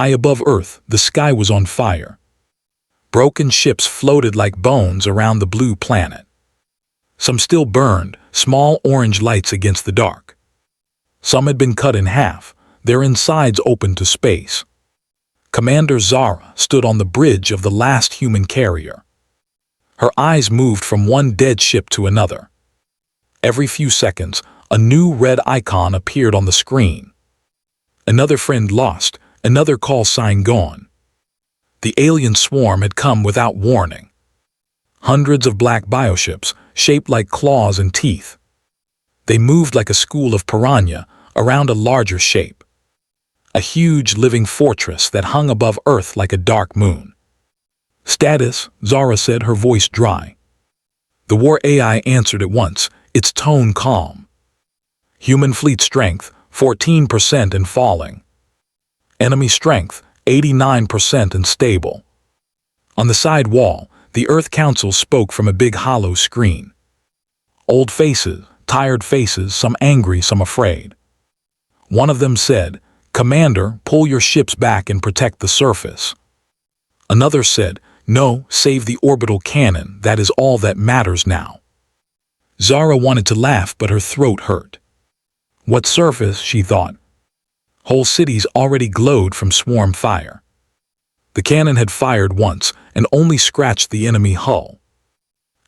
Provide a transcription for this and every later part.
High above Earth, the sky was on fire. Broken ships floated like bones around the blue planet. Some still burned, small orange lights against the dark. Some had been cut in half, their insides open to space. Commander Zara stood on the bridge of the last human carrier. Her eyes moved from one dead ship to another. Every few seconds, a new red icon appeared on the screen. Another friend lost, another call sign gone. The alien swarm had come without warning. Hundreds of black bioships, shaped like claws and teeth. They moved like a school of piranha around a larger shape. A huge living fortress that hung above Earth like a dark moon. "Status," Zara said, her voice dry. The war AI answered at once, its tone calm. "Human fleet strength, 14% and falling. Enemy strength, 89% and stable." On the side wall, the Earth Council spoke from a big hollow screen. Old faces, tired faces, some angry, some afraid. One of them said, "Commander, pull your ships back and protect the surface." Another said, "No, save the orbital cannon, that is all that matters now." Zara wanted to laugh, but her throat hurt. What surface, she thought. Whole cities already glowed from swarm fire. The cannon had fired once and only scratched the enemy hull.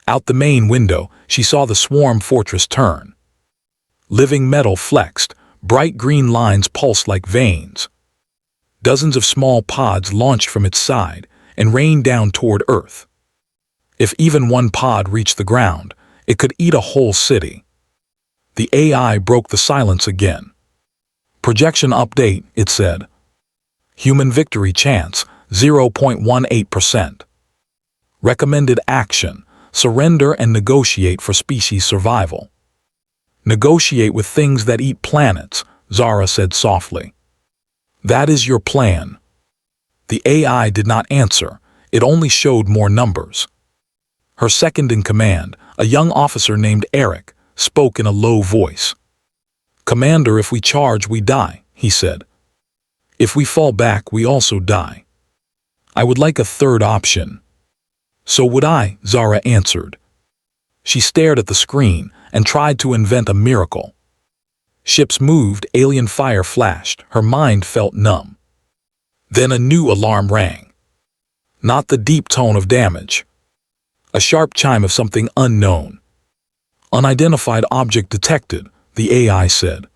Out the main window, she saw the swarm fortress turn. Living metal flexed, bright green lines pulsed like veins. Dozens of small pods launched from its side and rained down toward Earth. If even one pod reached the ground, it could eat a whole city. The AI broke the silence again. "Projection update," it said. "Human victory chance, 0.18%. Recommended action, surrender and negotiate for species survival." "Negotiate with things that eat planets," Zara said softly. "That is your plan." The AI did not answer, it only showed more numbers. Her second in command, a young officer named Eric, spoke in a low voice. "Commander, if we charge, we die," he said. "If we fall back, we also die. I would like a third option." "So would I," Zara answered. She stared at the screen and tried to invent a miracle. Ships moved, alien fire flashed, her mind felt numb. Then a new alarm rang. Not the deep tone of damage. A sharp chime of something unknown. "Unidentified object detected," the AI said.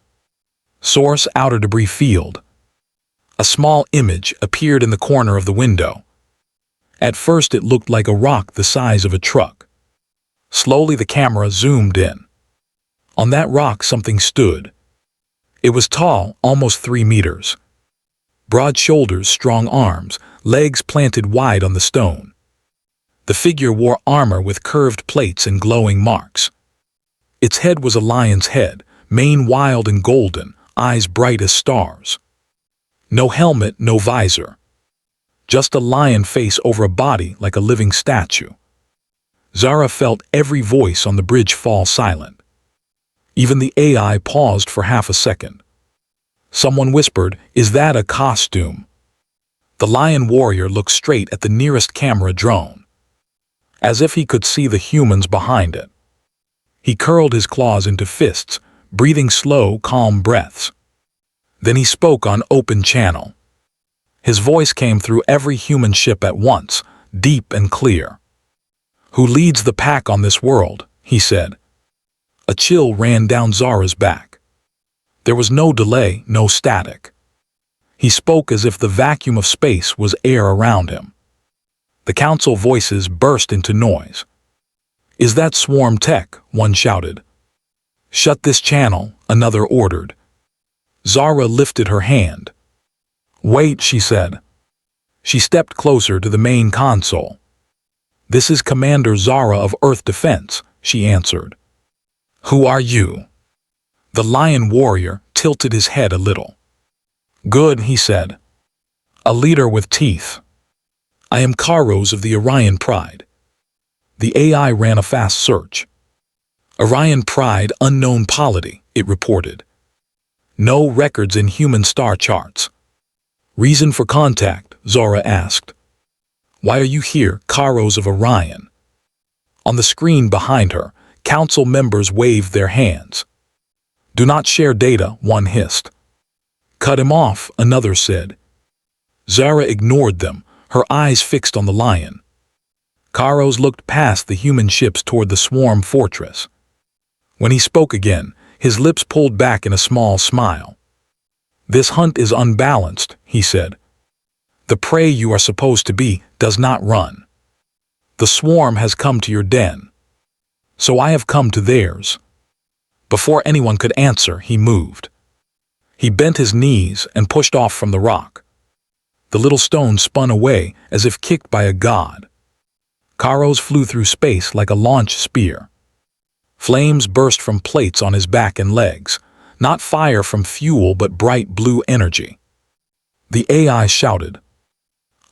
"Source outer debris field." A small image appeared in the corner of the window. At first it looked like a rock the size of a truck. Slowly the camera zoomed in. On that rock something stood. It was tall, almost 3 meters. Broad shoulders, strong arms, legs planted wide on the stone. The figure wore armor with curved plates and glowing marks. Its head was a lion's head, mane wild and golden, eyes bright as stars. No helmet, no visor. Just a lion face over a body like a living statue. Zara felt every voice on the bridge fall silent. Even the AI paused for half a second. Someone whispered, "Is that a costume?" The lion warrior looked straight at the nearest camera drone, as if he could see the humans behind it. He curled his claws into fists, breathing slow, calm breaths. Then he spoke on open channel. His voice came through every human ship at once, deep and clear. "Who leads the pack on this world?" he said. A chill ran down Zara's back. There was no delay, no static. He spoke as if the vacuum of space was air around him. The council voices burst into noise. "Is that swarm tech?" one shouted. "Shut this channel," another ordered. Zara lifted her hand. "Wait," she said. She stepped closer to the main console. "This is Commander Zara of Earth Defense," she answered. "Who are you?" The lion warrior tilted his head a little. "Good," he said. "A leader with teeth. I am Kairos of the Orion Pride." The AI ran a fast search. "Orion Pride, unknown polity," it reported. "No records in human star charts. "Reason for contact?" Zara asked. "Why are you here, Kairos of Orion?" On the screen behind her, council members waved their hands. "Do not share data," one hissed. "Cut him off," another said. Zara ignored them, her eyes fixed on the lion. Kairos looked past the human ships toward the swarm fortress. When he spoke again, his lips pulled back in a small smile. "This hunt is unbalanced," he said. "The prey you are supposed to be does not run. The swarm has come to your den. So I have come to theirs." Before anyone could answer, he moved. He bent his knees and pushed off from the rock. The little stone spun away as if kicked by a god. Kairos flew through space like a launch spear. Flames burst from plates on his back and legs, not fire from fuel but bright blue energy. The AI shouted,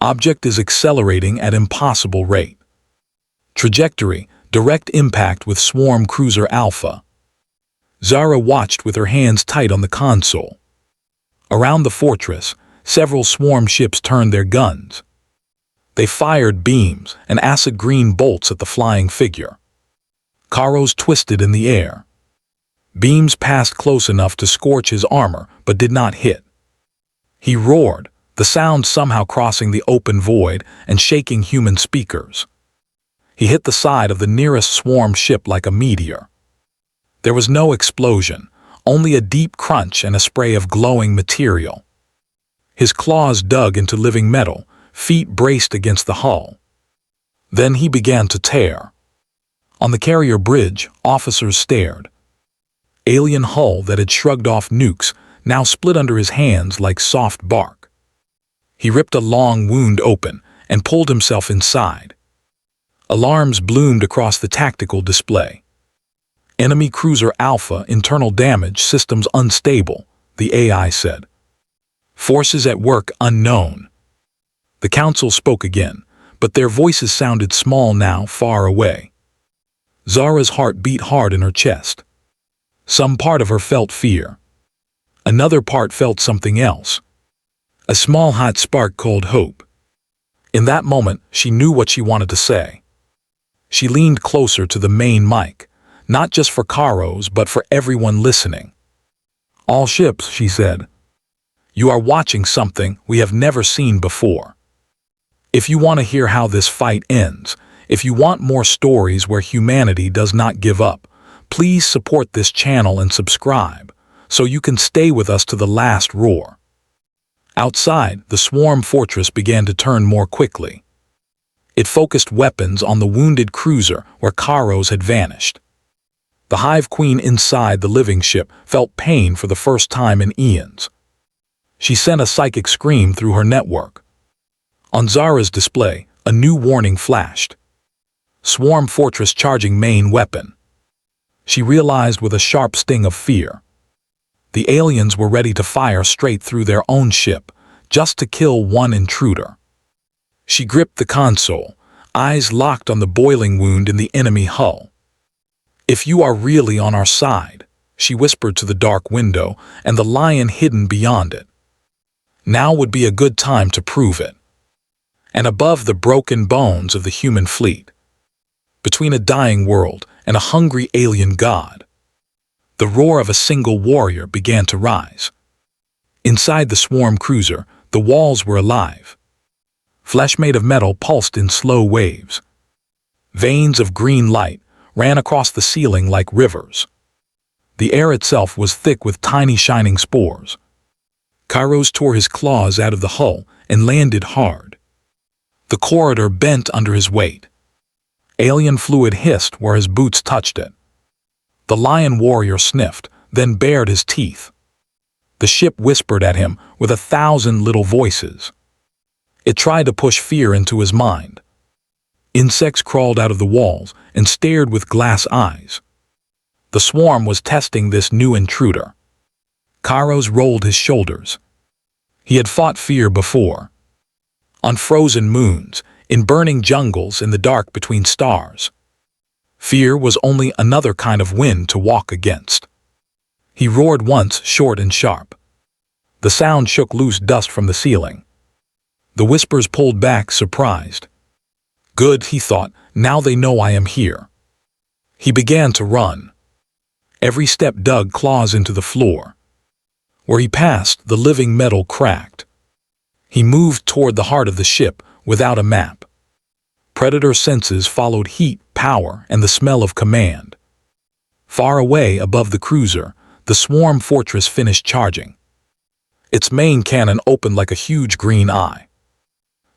"Object is accelerating at impossible rate. Trajectory, direct impact with Swarm Cruiser Alpha." Zara watched with her hands tight on the console. Around the fortress, several swarm ships turned their guns. They fired beams and acid-green bolts at the flying figure. Kairos twisted in the air. Beams passed close enough to scorch his armor but did not hit. He roared, the sound somehow crossing the open void and shaking human speakers. He hit the side of the nearest swarm ship like a meteor. There was no explosion, only a deep crunch and a spray of glowing material. His claws dug into living metal, feet braced against the hull. Then he began to tear. On the carrier bridge, officers stared. Alien hull that had shrugged off nukes now split under his hands like soft bark. He ripped a long wound open and pulled himself inside. Alarms bloomed across the tactical display. "Enemy Cruiser Alpha internal damage systems unstable," the AI said. "Forces at work unknown." The council spoke again, but their voices sounded small now, far away. Zara's heart beat hard in her chest. Some part of her felt fear. Another part felt something else. A small hot spark called hope. In that moment, she knew what she wanted to say. She leaned closer to the main mic, not just for Kairos, but for everyone listening. "All ships," she said. "You are watching something we have never seen before. If you want to hear how this fight ends, if you want more stories where humanity does not give up, please support this channel and subscribe, so you can stay with us to the last roar." Outside, the swarm fortress began to turn more quickly. It focused weapons on the wounded cruiser where Kairos had vanished. The Hive Queen inside the living ship felt pain for the first time in eons. She sent a psychic scream through her network. On Zara's display, a new warning flashed. "Swarm Fortress charging main weapon." She realized with a sharp sting of fear. The aliens were ready to fire straight through their own ship, just to kill one intruder. She gripped the console, eyes locked on the boiling wound in the enemy hull. "If you are really on our side," she whispered to the dark window and the lion hidden beyond it. "Now would be a good time to prove it." And above the broken bones of the human fleet, between a dying world and a hungry alien god, the roar of a single warrior began to rise. Inside the swarm cruiser, the walls were alive. Flesh made of metal pulsed in slow waves. Veins of green light ran across the ceiling like rivers. The air itself was thick with tiny shining spores. Kairos tore his claws out of the hull and landed hard. The corridor bent under his weight. Alien fluid hissed where his boots touched it. The lion warrior sniffed, then bared his teeth. The ship whispered at him with 1,000 little voices. It tried to push fear into his mind. Insects crawled out of the walls and stared with glass eyes. The swarm was testing this new intruder. Kairos rolled his shoulders. He had fought fear before. On frozen moons, in burning jungles, in the dark between stars. Fear was only another kind of wind to walk against. He roared once, short and sharp. The sound shook loose dust from the ceiling. The whispers pulled back, surprised. Good, he thought, now they know I am here. He began to run. Every step dug claws into the floor. Where he passed, the living metal cracked. He moved toward the heart of the ship without a map. Predator senses followed heat, power, and the smell of command. Far away above the cruiser, the swarm fortress finished charging. Its main cannon opened like a huge green eye.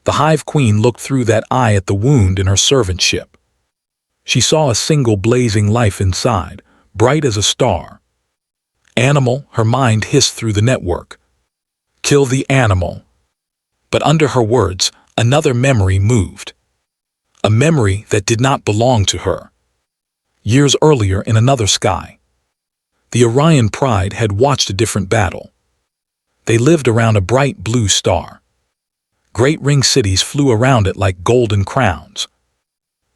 The Hive Queen looked through that eye at the wound in her servant ship. She saw a single blazing life inside, bright as a star. Animal, her mind hissed through the network. Kill the animal. But under her words, another memory moved. A memory that did not belong to her. Years earlier in another sky, the Orion Pride had watched a different battle. They lived around a bright blue star. Great ring cities flew around it like golden crowns.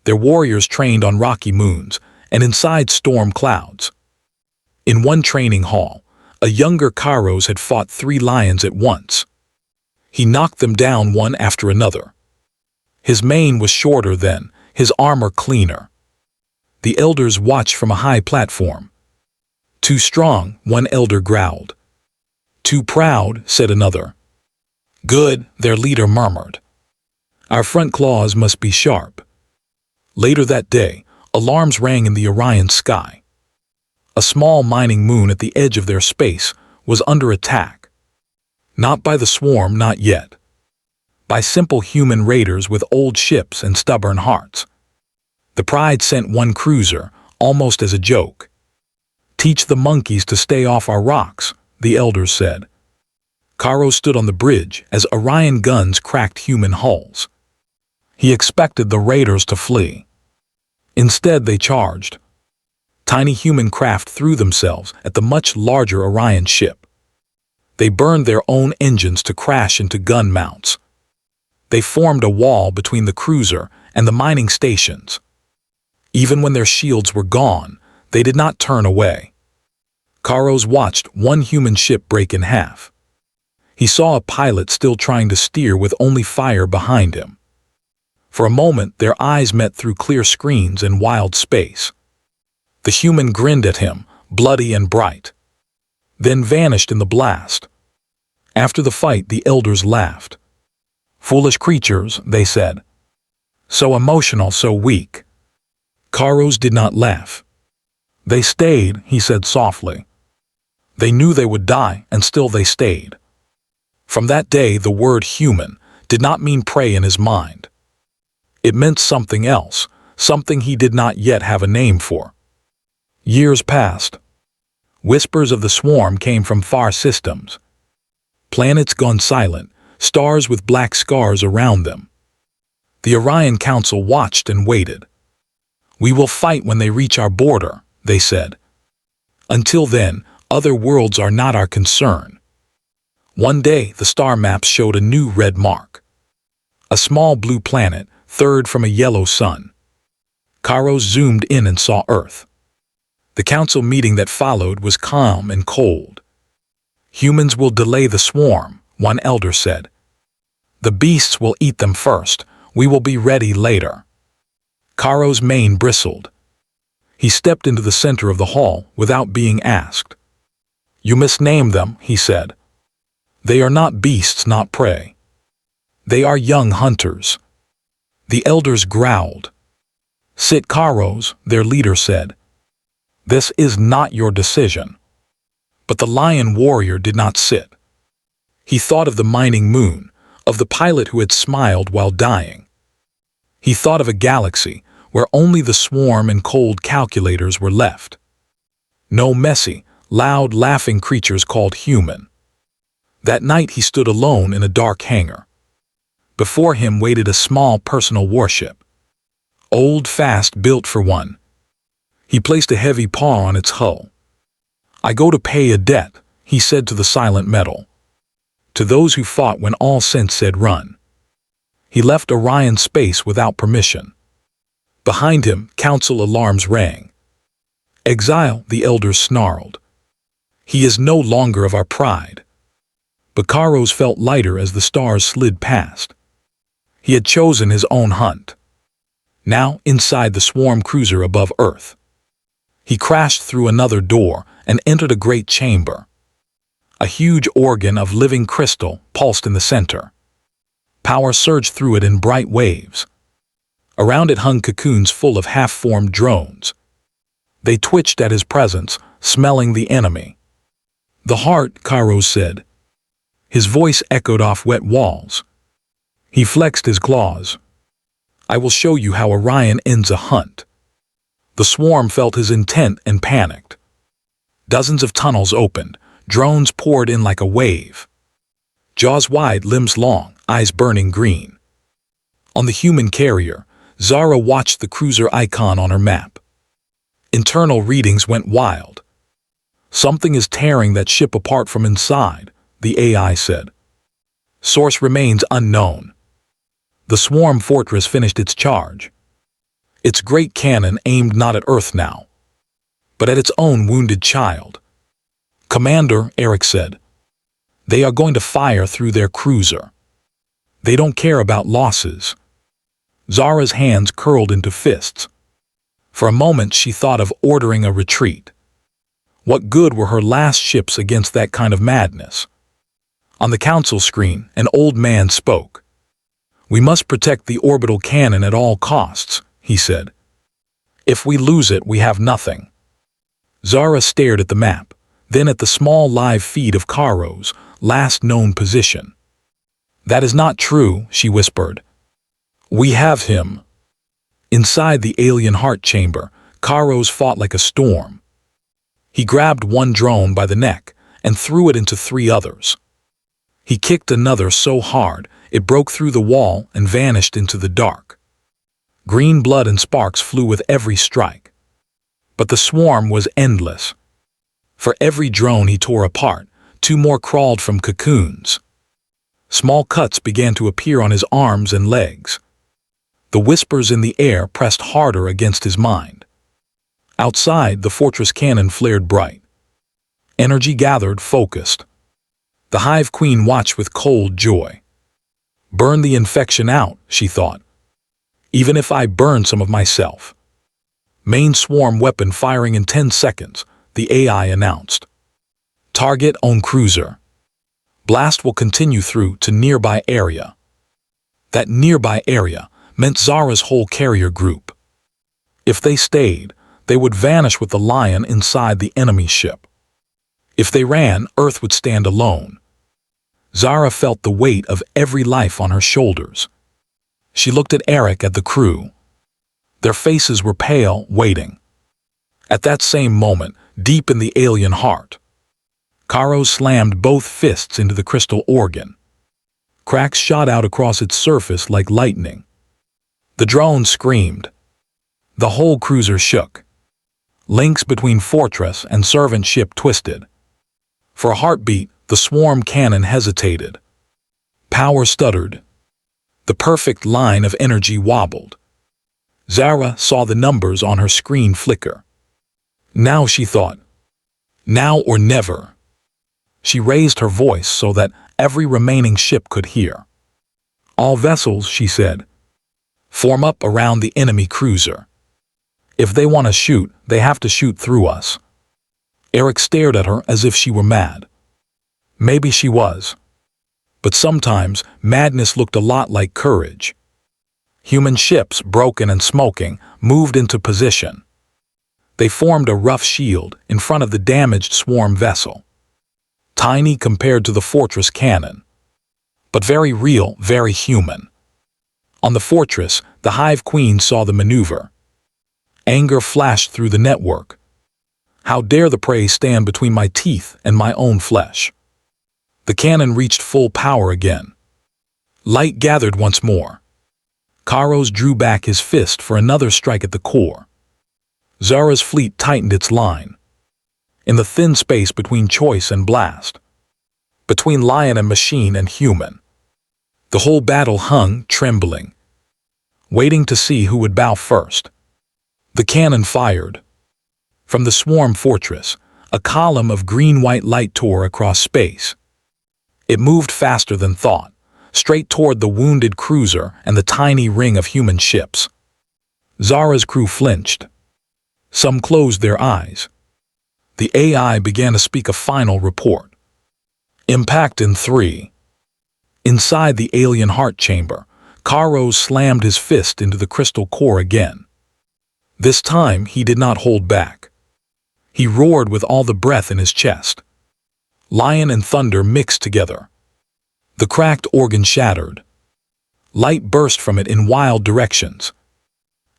Their warriors trained on rocky moons and inside storm clouds. In one training hall, a younger Kairos had fought 3 lions at once. He knocked them down one after another. His mane was shorter than, his armor cleaner. The elders watched from a high platform. Too strong, one elder growled. Too proud, said another. Good, their leader murmured. Our front claws must be sharp. Later that day, alarms rang in the Orion sky. A small mining moon at the edge of their space was under attack. Not by the swarm, not yet. By simple human raiders with old ships and stubborn hearts. The Pride sent one cruiser, almost as a joke. Teach the monkeys to stay off our rocks, the elders said. Kairos stood on the bridge as Orion guns cracked human hulls. He expected the raiders to flee. Instead, they charged. Tiny human craft threw themselves at the much larger Orion ship. They burned their own engines to crash into gun mounts. They formed a wall between the cruiser and the mining stations. Even when their shields were gone, they did not turn away. Kairos watched one human ship break in half. He saw a pilot still trying to steer with only fire behind him. For a moment, their eyes met through clear screens in wild space. The human grinned at him, bloody and bright, then vanished in the blast. After the fight, the elders laughed. Foolish creatures, they said. So emotional, so weak. Kairos did not laugh. They stayed, he said softly. They knew they would die, and still they stayed. From that day, the word human did not mean prey in his mind. It meant something else, something he did not yet have a name for. Years passed. Whispers of the swarm came from far systems. Planets gone silent, stars with black scars around them. The Orion Council watched and waited. We will fight when they reach our border, they said. Until then, other worlds are not our concern. One day, the star maps showed a new red mark. A small blue planet, third from a yellow sun. Kairos zoomed in and saw Earth. The council meeting that followed was calm and cold. Humans will delay the swarm, one elder said. The beasts will eat them first. We will be ready later. Kairos' mane bristled. He stepped into the center of the hall without being asked. You misnamed them, he said. They are not beasts, not prey. They are young hunters. The elders growled. Sit, Kairos, their leader said. This is not your decision. But the lion warrior did not sit. He thought of the mining moon, of the pilot who had smiled while dying. He thought of a galaxy where only the swarm and cold calculators were left. No messy, loud, laughing creatures called human. That night he stood alone in a dark hangar. Before him waited a small personal warship. Old, fast, built for one. He placed a heavy paw on its hull. I go to pay a debt, he said to the silent metal. To those who fought when all sense said run. He left Orion space without permission. Behind him, council alarms rang. Exile, the elders snarled. He is no longer of our pride. But Karos felt lighter as the stars slid past. He had chosen his own hunt. Now, inside the swarm cruiser above Earth, he crashed through another door and entered a great chamber. A huge organ of living crystal pulsed in the center. Power surged through it in bright waves. Around it hung cocoons full of half-formed drones. They twitched at his presence, smelling the enemy. "The heart," Karos said. His voice echoed off wet walls. He flexed his claws. "I will show you how Orion ends a hunt." The swarm felt his intent and panicked. Dozens of tunnels opened. Drones poured in like a wave. Jaws wide, limbs long, eyes burning green. On the human carrier, Zara watched the cruiser icon on her map. Internal readings went wild. "Something is tearing that ship apart from inside," the AI said. "Source remains unknown." The swarm fortress finished its charge. Its great cannon aimed not at Earth now, but at its own wounded child. "Commander," Eric said, "they are going to fire through their cruiser. They don't care about losses." Zara's hands curled into fists. For a moment she thought of ordering a retreat. What good were her last ships against that kind of madness? On the council screen, an old man spoke. "We must protect the orbital cannon at all costs," he said. "If we lose it, we have nothing." Zara stared at the map, then at the small live feed of Karos' last known position. "That is not true," she whispered. "We have him." Inside the alien heart chamber, Karos fought like a storm. He grabbed one drone by the neck and threw it into 3 others. He kicked another so hard it broke through the wall and vanished into the dark. Green blood and sparks flew with every strike. But the swarm was endless. For every drone he tore apart, 2 more crawled from cocoons. Small cuts began to appear on his arms and legs. The whispers in the air pressed harder against his mind. Outside, the fortress cannon flared bright. Energy gathered, focused. The Hive Queen watched with cold joy. "Burn the infection out," she thought. "Even if I burn some of myself." "Main swarm weapon firing in 10 seconds, the AI announced. "Target on cruiser. Blast will continue through to nearby area." That nearby area meant Zara's whole carrier group. If they stayed, they would vanish with the lion inside the enemy ship. If they ran, Earth would stand alone. Zara felt the weight of every life on her shoulders. She looked at Eric, at the crew. Their faces were pale, waiting. At that same moment, deep in the alien heart, Karos slammed both fists into the crystal organ. Cracks shot out across its surface like lightning. The drone screamed. The whole cruiser shook. Links between fortress and servant ship twisted. For a heartbeat, the swarm cannon hesitated. Power stuttered. The perfect line of energy wobbled. Zara saw the numbers on her screen flicker. Now, she thought. Now or never. She raised her voice so that every remaining ship could hear. "All vessels," she said, "form up around the enemy cruiser. If they want to shoot, they have to shoot through us." Eric stared at her as if she were mad. Maybe she was. But sometimes madness looked a lot like courage. Human ships, broken and smoking, moved into position. They formed a rough shield in front of the damaged swarm vessel. Tiny compared to the fortress cannon. But very real, very human. On the fortress, the Hive Queen saw the maneuver. Anger flashed through the network. How dare the prey stand between my teeth and my own flesh? The cannon reached full power again. Light gathered once more. Karos drew back his fist for another strike at the core. Zara's fleet tightened its line. In the thin space between choice and blast. Between lion and machine and human. The whole battle hung, trembling. Waiting to see who would bow first. The cannon fired. From the swarm fortress, a column of green-white light tore across space. It moved faster than thought, straight toward the wounded cruiser and the tiny ring of human ships. Zara's crew flinched. Some closed their eyes. The AI began to speak a final report. Impact in 3. Inside the alien heart chamber, Karos slammed his fist into the crystal core again. This time he did not hold back. He roared with all the breath in his chest. Lion and thunder mixed together. The cracked organ shattered. Light burst from it in wild directions.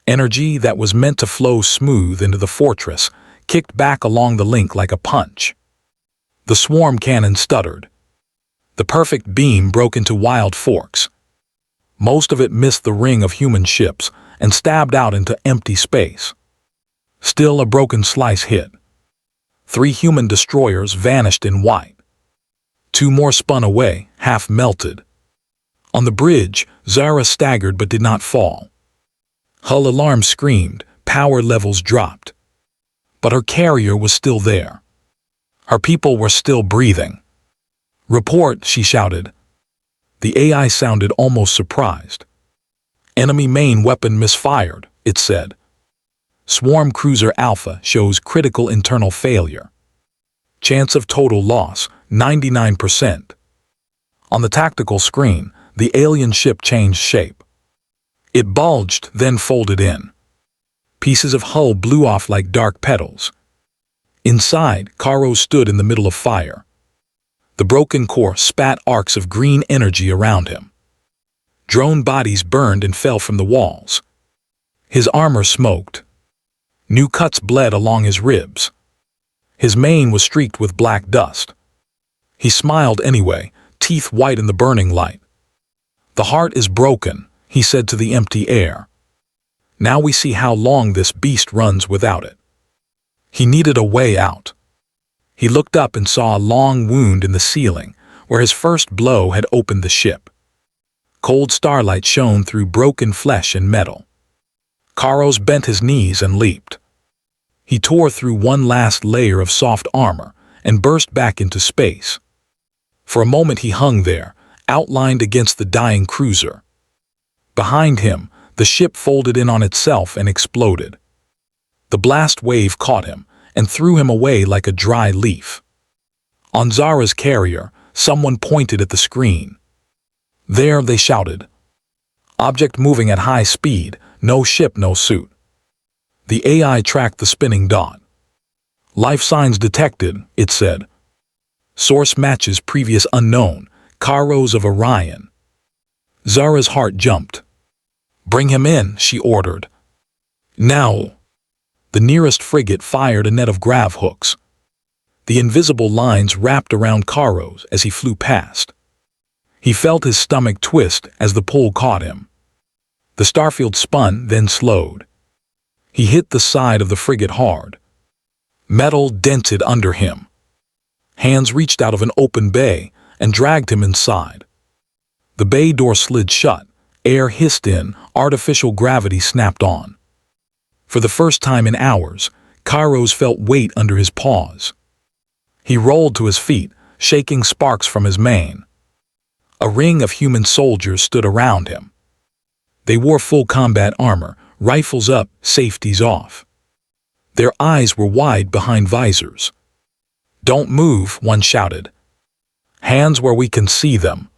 Energy that was meant to flow smooth into the fortress kicked back along the link like a punch. The swarm cannon stuttered. The perfect beam broke into wild forks. Most of it missed the ring of human ships and stabbed out into empty space. Still a broken slice hit. 3 human destroyers vanished in white. 2 more spun away, half melted. On the bridge, Zara staggered but did not fall. Hull alarm screamed, power levels dropped. But her carrier was still there. Her people were still breathing. "Report," she shouted. The AI sounded almost surprised. "Enemy main weapon misfired," it said. "Swarm Cruiser Alpha shows critical internal failure. Chance of total loss, 99%. On the tactical screen, the alien ship changed shape. It bulged, then folded in. Pieces of hull blew off like dark petals. Inside, Karos stood in the middle of fire. The broken core spat arcs of green energy around him. Drone bodies burned and fell from the walls. His armor smoked. New cuts bled along his ribs. His mane was streaked with black dust. He smiled anyway, teeth white in the burning light. "The heart is broken," he said to the empty air. "Now we see how long this beast runs without it." He needed a way out. He looked up and saw a long wound in the ceiling, where his first blow had opened the ship. Cold starlight shone through broken flesh and metal. Karos bent his knees and leaped. He tore through one last layer of soft armor and burst back into space. For a moment he hung there, outlined against the dying cruiser. Behind him, the ship folded in on itself and exploded. The blast wave caught him and threw him away like a dry leaf. On Zara's carrier, someone pointed at the screen. "There," they shouted. "Object moving at high speed, no ship, no suit." The AI tracked the spinning dot. "Life signs detected," it said. "Source matches previous unknown, Karos of Orion." Zara's heart jumped. "Bring him in," she ordered. "Now." The nearest frigate fired a net of grav hooks. The invisible lines wrapped around Karos as he flew past. He felt his stomach twist as the pull caught him. The starfield spun, then slowed. He hit the side of the frigate hard. Metal dented under him. Hands reached out of an open bay and dragged him inside. The bay door slid shut, air hissed in, artificial gravity snapped on. For the first time in hours, Karos felt weight under his paws. He rolled to his feet, shaking sparks from his mane. A ring of human soldiers stood around him. They wore full combat armor, rifles up, safeties off. Their eyes were wide behind visors. "Don't move," one shouted. "Hands where we can see them."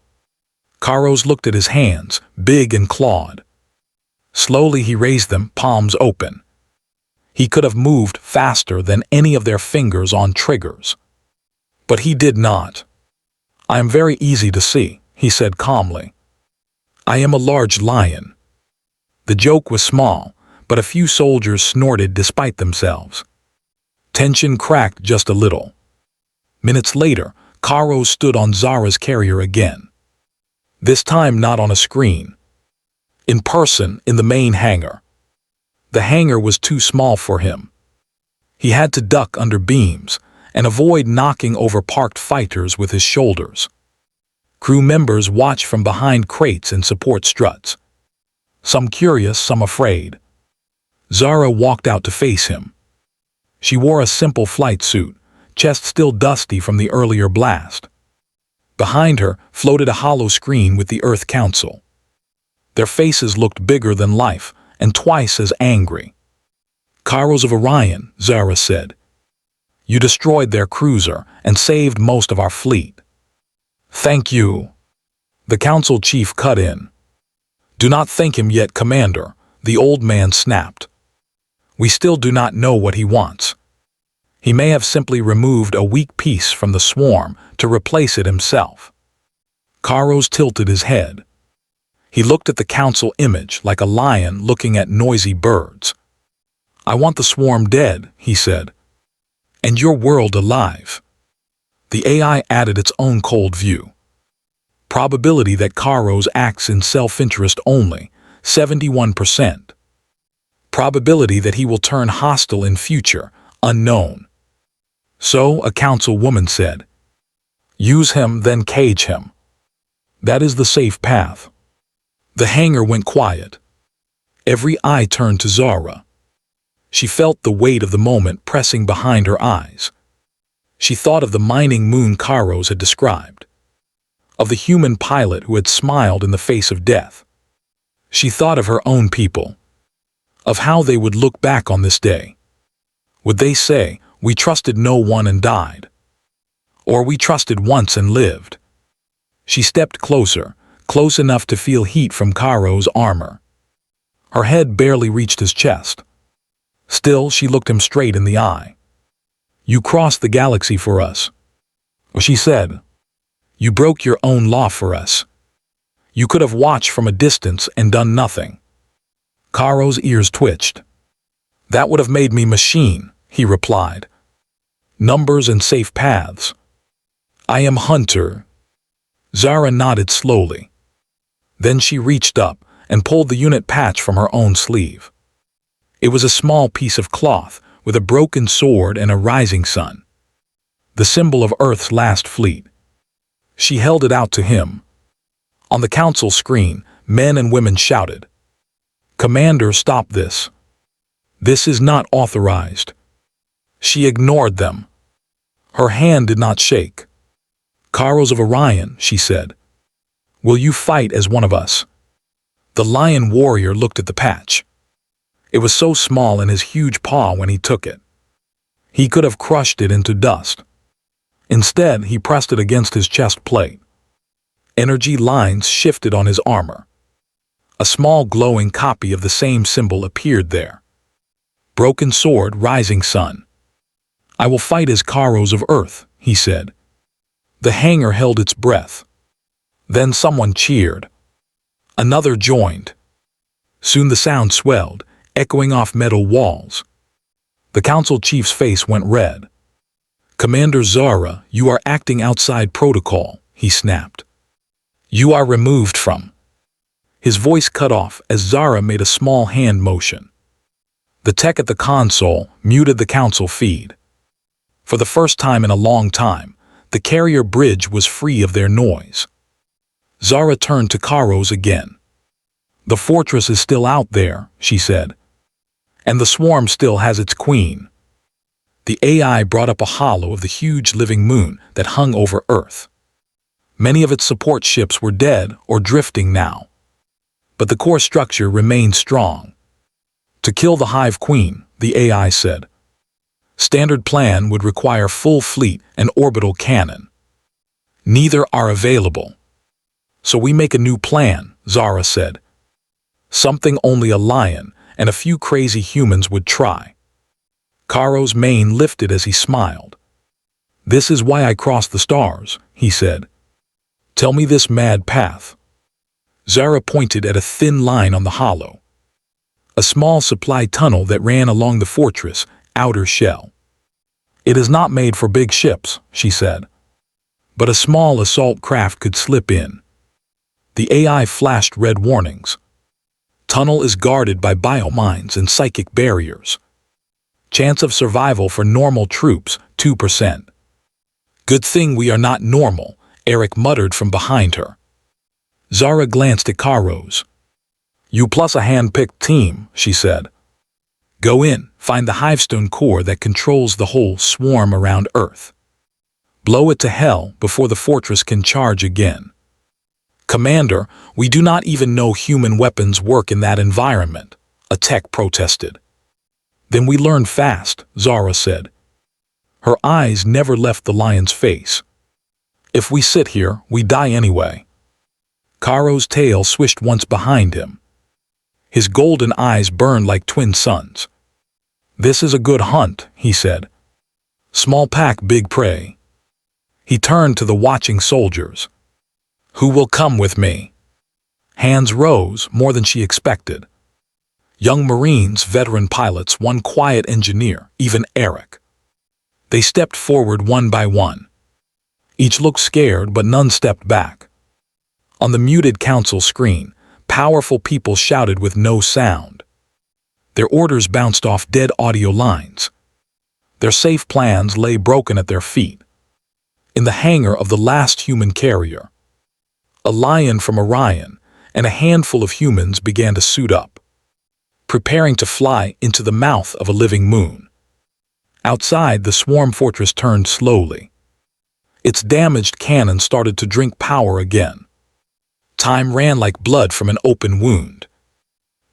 Karos looked at his hands, big and clawed. Slowly he raised them, palms open. He could have moved faster than any of their fingers on triggers. But he did not. "I am very easy to see," he said calmly. "I am a large lion." The joke was small, but a few soldiers snorted despite themselves. Tension cracked just a little. Minutes later, Karos stood on Zara's carrier again. This time not on a screen. In person, in the main hangar. The hangar was too small for him. He had to duck under beams and avoid knocking over parked fighters with his shoulders. Crew members watched from behind crates and support struts. Some curious, some afraid. Zara walked out to face him. She wore a simple flight suit, chest still dusty from the earlier blast. Behind her floated a hollow screen with the Earth Council. Their faces looked bigger than life and twice as angry. "Kairos of Orion," Zara said. "You destroyed their cruiser and saved most of our fleet." "Thank you." The council chief cut in. "Do not thank him yet, Commander," the old man snapped. "We still do not know what he wants. He may have simply removed a weak piece from the swarm to replace it himself." Kairos tilted his head. He looked at the council image like a lion looking at noisy birds. "I want the swarm dead," he said, "and your world alive." The AI added its own cold view. Probability that Kairos acts in self-interest only, 71%. Probability that he will turn hostile in future, unknown. So, a councilwoman said, "Use him, then cage him. That is the safe path." The hangar went quiet. Every eye turned to Zara. She felt the weight of the moment pressing behind her eyes. She thought of the mining moon Kairos had described, of the human pilot who had smiled in the face of death. She thought of her own people, of how they would look back on this day. Would they say, "We trusted no one and died"? Or "We trusted once and lived"? She stepped closer, close enough to feel heat from Kairos' armor. Her head barely reached his chest. Still, she looked him straight in the eye. "You crossed the galaxy for us," she said. "You broke your own law for us. You could have watched from a distance and done nothing." Kairos' ears twitched. "That would have made me machine," he replied. "Numbers and safe paths. I am hunter." Zara nodded slowly. Then she reached up and pulled the unit patch from her own sleeve. It was a small piece of cloth with a broken sword and a rising sun, the symbol of Earth's last fleet. She held it out to him. On the council screen, men and women shouted, "Commander, stop this. This is not authorized." She ignored them. Her hand did not shake. "Kairos of Orion," she said, "will you fight as one of us?" The lion warrior looked at the patch. It was so small in his huge paw when he took it. He could have crushed it into dust. Instead, he pressed it against his chest plate. Energy lines shifted on his armor. A small glowing copy of the same symbol appeared there. Broken sword, rising sun. "I will fight as Kairos of Earth," he said. The hangar held its breath. Then someone cheered. Another joined. Soon the sound swelled, echoing off metal walls. The council chief's face went red. "Commander Zara, you are acting outside protocol," he snapped. "You are removed from..." His voice cut off as Zara made a small hand motion. The tech at the console muted the council feed. For the first time in a long time, the carrier bridge was free of their noise. Zara turned to Kairos again. "The fortress is still out there," she said. "And the swarm still has its queen." The AI brought up a hollow of the huge living moon that hung over Earth. Many of its support ships were dead or drifting now. But the core structure remained strong. "To kill the Hive Queen," the AI said. "Standard plan would require full fleet and orbital cannon. Neither are available. So we make a new plan," Zara said. "Something only a lion and a few crazy humans would try." Kairos' mane lifted as he smiled. "This is why I crossed the stars," he said. "Tell me this mad path." Zara pointed at a thin line on the hollow. A small supply tunnel that ran along the fortress' outer shell. "It is not made for big ships," she said. "But a small assault craft could slip in." The AI flashed red warnings. "Tunnel is guarded by biomines and psychic barriers. Chance of survival for normal troops, 2%. "Good thing we are not normal," Eric muttered from behind her. Zara glanced at Kairos. "You plus a hand-picked team," she said. "Go in, find the Hivestone core that controls the whole swarm around Earth. Blow it to hell before the fortress can charge again. Commander, we do not even know human weapons work in that environment, a tech protested. Then we learn fast, Zara said. Her eyes never left the lion's face. If we sit here, we die anyway. Karo's tail swished once behind him. His golden eyes burned like twin suns. This is a good hunt, he said. Small pack, big prey. He turned to the watching soldiers. Who will come with me? Hands rose more than she expected. Young Marines, veteran pilots, one quiet engineer, even Eric. They stepped forward one by one. Each looked scared, but none stepped back. On the muted council screen, powerful people shouted with no sound. Their orders bounced off dead audio lines. Their safe plans lay broken at their feet. In the hangar of the last human carrier, a lion from Orion and a handful of humans began to suit up, preparing to fly into the mouth of a living moon. Outside, the swarm fortress turned slowly. Its damaged cannon started to drink power again. Time ran like blood from an open wound.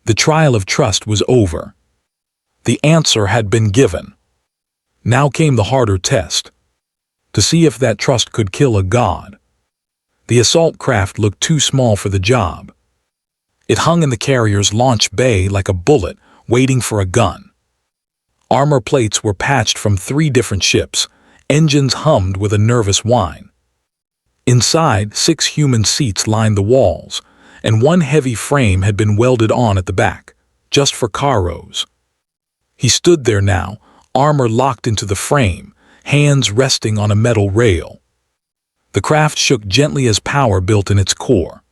The trial of trust was over. The answer had been given. Now came the harder test, to see if that trust could kill a god. The assault craft looked too small for the job. It hung in the carrier's launch bay like a bullet waiting for a gun. Armor plates were patched from 3 different ships. Engines hummed with a nervous whine. Inside, 6 human seats lined the walls, and one heavy frame had been welded on at the back, just for Karo's. He stood there now, armor locked into the frame, hands resting on a metal rail. The craft shook gently as power built in its core.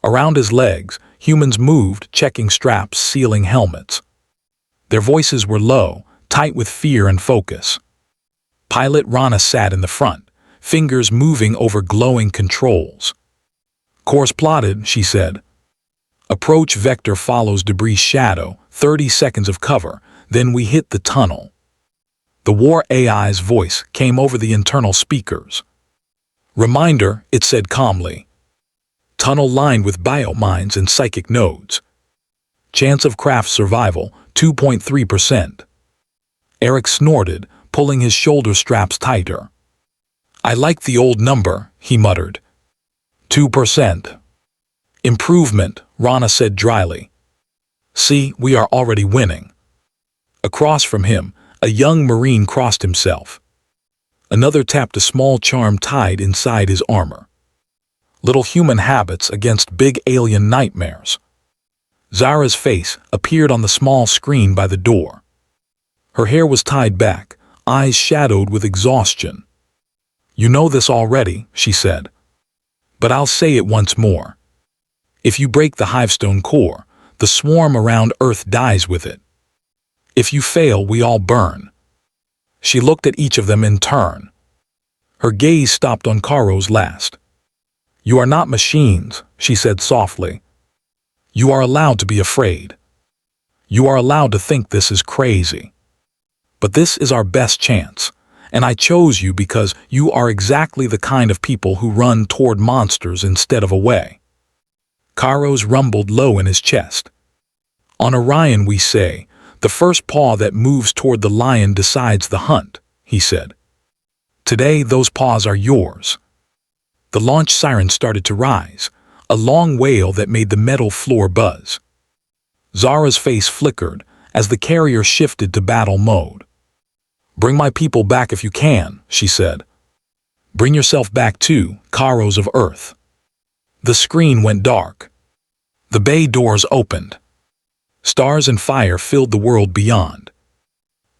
Around his legs, humans moved, checking straps, sealing helmets. Their voices were low, tight with fear and focus. Pilot Rana sat in the front, fingers moving over glowing controls. Course plotted, she said. Approach vector follows debris shadow, 30 seconds of cover, then we hit the tunnel. The war AI's voice came over the internal speakers. Reminder, it said calmly. Tunnel lined with biomines and psychic nodes. Chance of craft survival, 2.3%. Eric snorted, pulling his shoulder straps tighter. I like the old number, he muttered. 2%. Improvement, Rana said dryly. See, we are already winning. Across from him, a young Marine crossed himself. Another tapped a small charm tied inside his armor. Little human habits against big alien nightmares. Zara's face appeared on the small screen by the door. Her hair was tied back, eyes shadowed with exhaustion. You know this already, she said. But I'll say it once more. If you break the Hivestone core, the swarm around Earth dies with it. If you fail, we all burn. She looked at each of them in turn. Her gaze stopped on Karo's last. You are not machines, she said softly. You are allowed to be afraid. You are allowed to think this is crazy. But this is our best chance, and I chose you because you are exactly the kind of people who run toward monsters instead of away. Karo's rumbled low in his chest. On Orion we say, the first paw that moves toward the lion decides the hunt, he said. Today those paws are yours. The launch siren started to rise, a long wail that made the metal floor buzz. Zara's face flickered as the carrier shifted to battle mode. Bring my people back if you can, she said. Bring yourself back too, Karos of Earth. The screen went dark. The bay doors opened. Stars and fire filled the world beyond.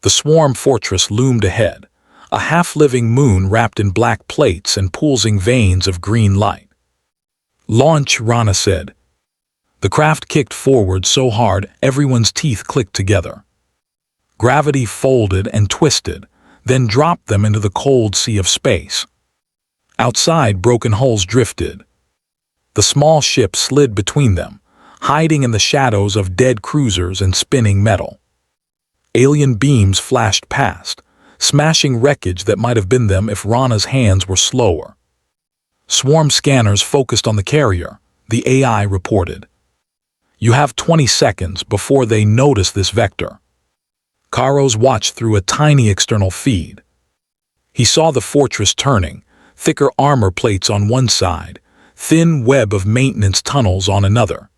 The swarm fortress loomed ahead, a half-living moon wrapped in black plates and pulsing veins of green light. Launch, Rana said. The craft kicked forward so hard everyone's teeth clicked together. Gravity folded and twisted, then dropped them into the cold sea of space. Outside, broken hulls drifted. The small ship slid between them, hiding in the shadows of dead cruisers and spinning metal. Alien beams flashed past, smashing wreckage that might have been them if Rana's hands were slower. Swarm scanners focused on the carrier, the AI reported. You have 20 seconds before they notice this vector. Karos watched through a tiny external feed. He saw the fortress turning, thicker armor plates on one side, thin web of maintenance tunnels on another.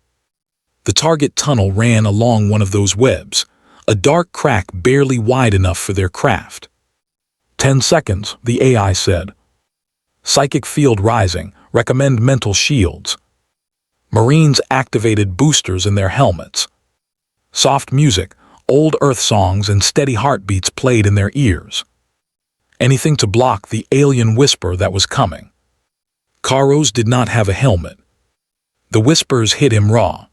The target tunnel ran along one of those webs, a dark crack barely wide enough for their craft. 10 seconds, the AI said. Psychic field rising, recommend mental shields. Marines activated boosters in their helmets. Soft music, old Earth songs and steady heartbeats played in their ears. Anything to block the alien whisper that was coming. Karos did not have a helmet. The whispers hit him raw.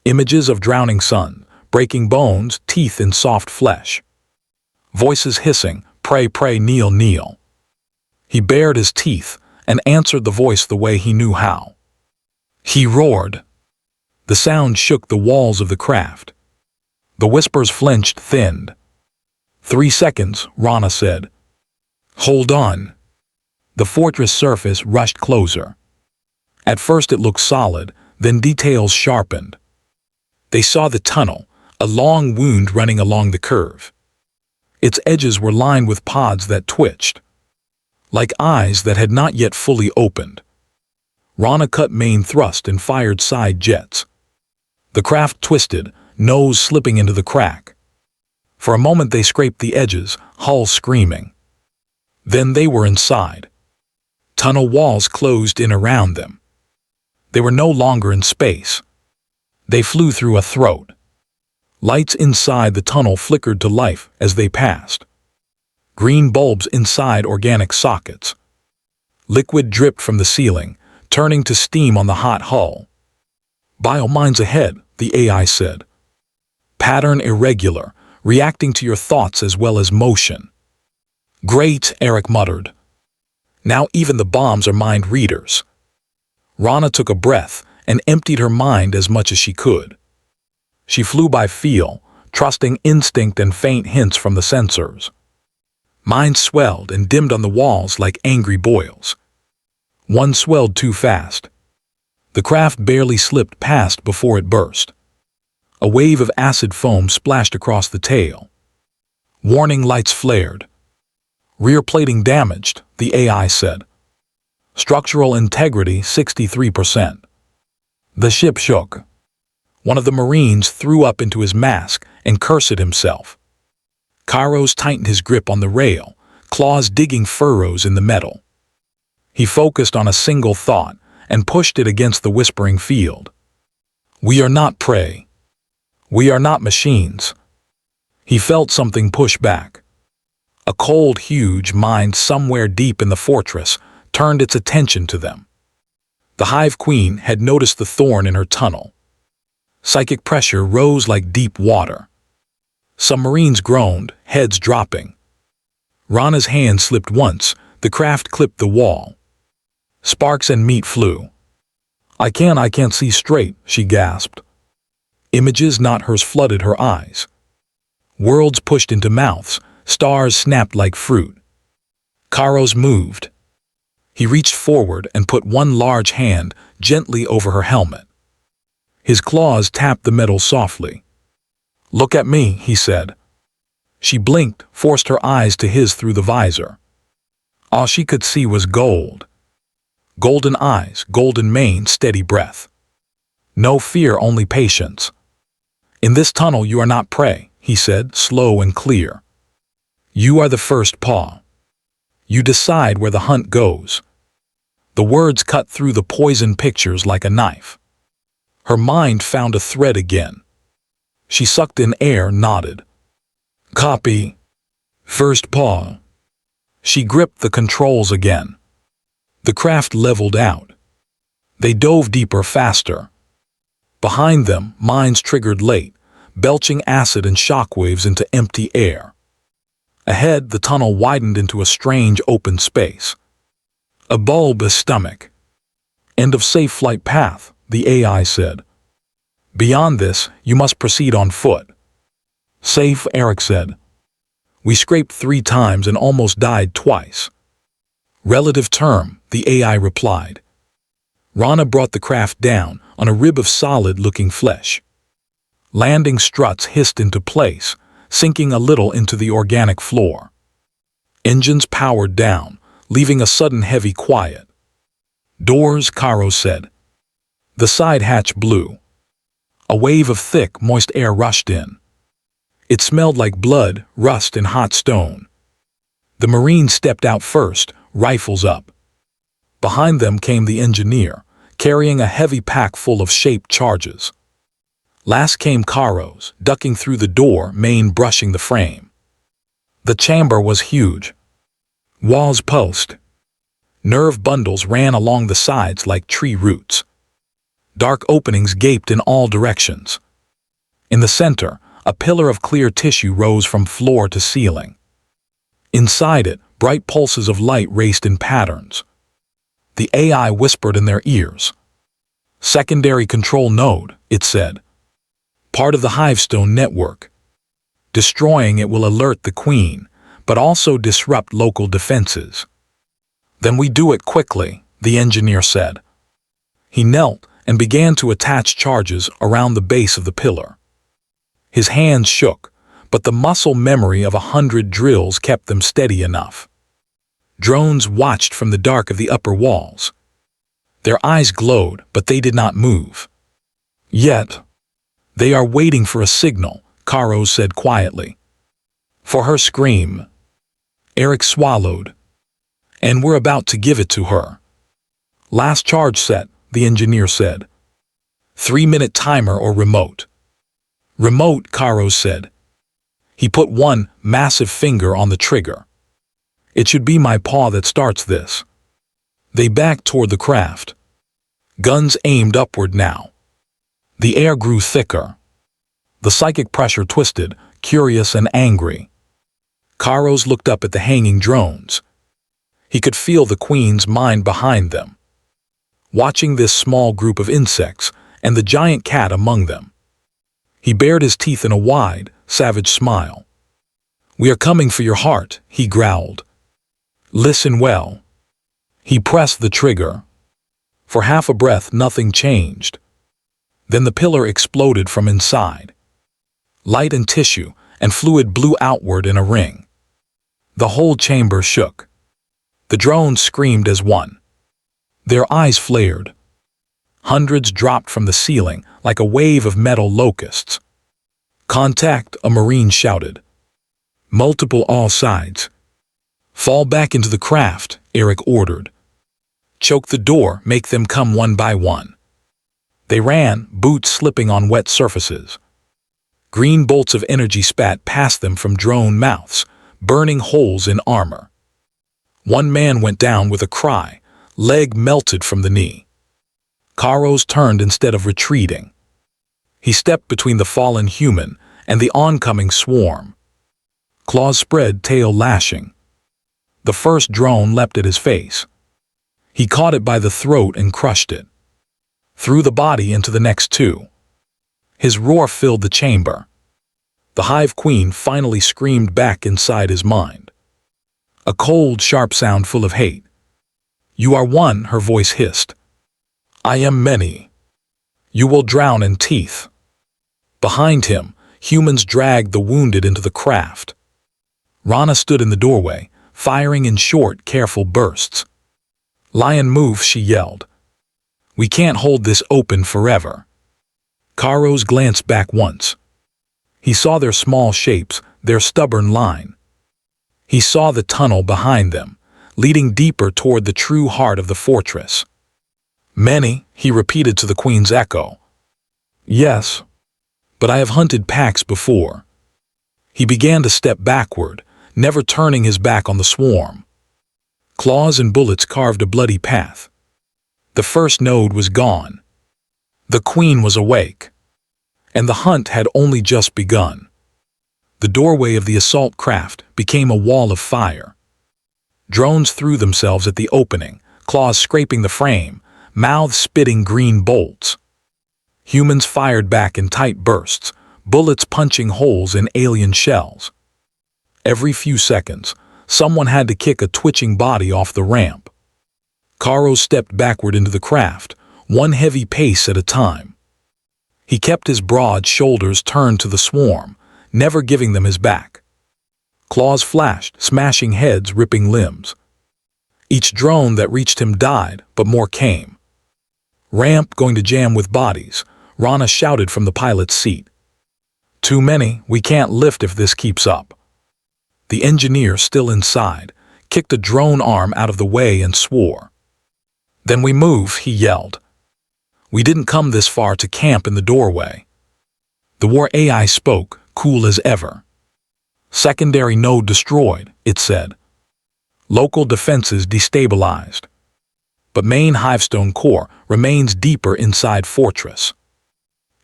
Images of drowning sun, breaking bones, teeth in soft flesh. Voices hissing, pray, pray, kneel, kneel. He bared his teeth and answered the voice the way he knew how. He roared. The sound shook the walls of the craft. The whispers flinched, thinned. 3 seconds, Rana said. Hold on. The fortress surface rushed closer. At first it looked solid, then details sharpened. They saw the tunnel, a long wound running along the curve. Its edges were lined with pods that twitched, like eyes that had not yet fully opened. Rana cut main thrust and fired side jets. The craft twisted, nose slipping into the crack. For a moment they scraped the edges, hull screaming. Then they were inside. Tunnel walls closed in around them. They were no longer in space. They flew through a throat. Lights inside the tunnel flickered to life as they passed. Green bulbs inside organic sockets. Liquid dripped from the ceiling, turning to steam on the hot hull. Biomines ahead, the AI said. Pattern irregular, reacting to your thoughts as well as motion. Great, Eric muttered. Now even the bombs are mind readers. Rana took a breath and emptied her mind as much as she could. She flew by feel, trusting instinct and faint hints from the sensors. Mine swelled and dimmed on the walls like angry boils. One swelled too fast. The craft barely slipped past before it burst. A wave of acid foam splashed across the tail. Warning lights flared. Rear plating damaged, the AI said. Structural integrity 63%. The ship shook. One of the Marines threw up into his mask and cursed himself. Karos tightened his grip on the rail, claws digging furrows in the metal. He focused on a single thought and pushed it against the whispering field. We are not prey. We are not machines. He felt something push back. A cold, huge mind somewhere deep in the fortress turned its attention to them. The Hive Queen had noticed the thorn in her tunnel. Psychic pressure rose like deep water. Some Marines groaned, heads dropping. Rana's hand slipped once, the craft clipped the wall. Sparks and meat flew. I can't see straight, she gasped. Images not hers flooded her eyes. Worlds pushed into mouths, stars snapped like fruit. Karos moved. He reached forward and put one large hand gently over her helmet. His claws tapped the metal softly. Look at me, he said. She blinked, forced her eyes to his through the visor. All she could see was gold. Golden eyes, golden mane, steady breath. No fear, only patience. In this tunnel you are not prey, he said, slow and clear. You are the first paw. You decide where the hunt goes. The words cut through the poison pictures like a knife. Her mind found a thread again. She sucked in air, nodded. Copy. First paw. She gripped the controls again. The craft leveled out. They dove deeper, faster. Behind them, mines triggered late, belching acid and shockwaves into empty air. Ahead, the tunnel widened into a strange open space. A bulbous stomach. End of safe flight path, the AI said. Beyond this, you must proceed on foot. Safe, Eric said. We scraped 3 times and almost died twice. Relative term, the AI replied. Rana brought the craft down on a rib of solid-looking flesh. Landing struts hissed into place, sinking a little into the organic floor. Engines powered down, leaving a sudden heavy quiet. Doors, Karo said. The side hatch blew. A wave of thick, moist air rushed in. It smelled like blood, rust, and hot stone. The Marines stepped out first, rifles up. Behind them came the engineer, carrying a heavy pack full of shaped charges. Last came Karo's, ducking through the door, mane brushing the frame. The chamber was huge. Walls post. Nerve bundles ran along the sides like tree roots. Dark openings gaped in all directions. In the center, a pillar of clear tissue rose from floor to ceiling. Inside it, bright pulses of light raced in patterns. The AI whispered in their ears. Secondary control node, it said. Part of the Hivestone network. Destroying it will alert the Queen, but also disrupt local defenses. Then we do it quickly, the engineer said. He knelt and began to attach charges around the base of the pillar. His hands shook, but the muscle memory of 100 drills kept them steady enough. Drones watched from the dark of the upper walls. Their eyes glowed, but they did not move. Yet, they are waiting for a signal, Karo said quietly. For her scream. Eric swallowed. And we're about to give it to her. Last charge set, the engineer said. 3-minute timer or remote. Remote, Karo said. He put one massive finger on the trigger. It should be my paw that starts this. They backed toward the craft. Guns aimed upward now. The air grew thicker. The psychic pressure twisted, curious and angry. Karos looked up at the hanging drones. He could feel the Queen's mind behind them, watching this small group of insects and the giant cat among them. He bared his teeth in a wide, savage smile. We are coming for your heart, he growled. Listen well. He pressed the trigger. For half a breath, nothing changed. Then the pillar exploded from inside. Light and tissue and fluid blew outward in a ring. The whole chamber shook. The drones screamed as one. Their eyes flared. Hundreds dropped from the ceiling like a wave of metal locusts. Contact, a Marine shouted. Multiple all sides. Fall back into the craft, Eric ordered. Choke the door, make them come one by one. They ran, boots slipping on wet surfaces. Green bolts of energy spat past them from drone mouths, burning holes in armor. One man went down with a cry, leg melted from the knee. Karos turned instead of retreating. He stepped between the fallen human and the oncoming swarm. Claws spread, tail lashing. The first drone leapt at his face. He caught it by the throat and crushed it. Threw the body into the next two. His roar filled the chamber. The Hive Queen finally screamed back inside his mind. A cold, sharp sound full of hate. You are one, her voice hissed. I am many. You will drown in teeth. Behind him, humans dragged the wounded into the craft. Rana stood in the doorway, firing in short, careful bursts. Lion, move, she yelled. We can't hold this open forever. Karos glanced back once. He saw their small shapes, their stubborn line. He saw the tunnel behind them, leading deeper toward the true heart of the fortress. Many, he repeated to the Queen's echo. Yes, but I have hunted packs before. He began to step backward, never turning his back on the swarm. Claws and bullets carved a bloody path. The first node was gone. The Queen was awake. And the hunt had only just begun. The doorway of the assault craft became a wall of fire. Drones threw themselves at the opening, claws scraping the frame, mouths spitting green bolts. Humans fired back in tight bursts, bullets punching holes in alien shells. Every few seconds, someone had to kick a twitching body off the ramp. Caro stepped backward into the craft, one heavy pace at a time. He kept his broad shoulders turned to the swarm, never giving them his back. Claws flashed, smashing heads, ripping limbs. Each drone that reached him died, but more came. "Ramp going to jam with bodies," Rana shouted from the pilot's seat. "Too many, we can't lift if this keeps up." The engineer, still inside, kicked a drone arm out of the way and swore. "Then we move," he yelled. "We didn't come this far to camp in the doorway." The war AI spoke, cool as ever. "Secondary node destroyed," it said. "Local defenses destabilized. But main Hivestone core remains deeper inside fortress."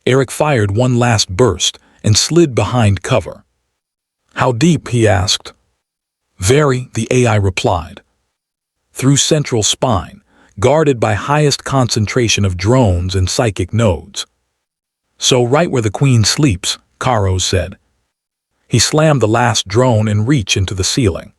Eric fired one last burst and slid behind cover. "How deep?" he asked. "Very," the AI replied. "Through central spine, guarded by highest concentration of drones and psychic nodes." "So right where the queen sleeps," Caro said. He slammed the last drone in reach into the ceiling.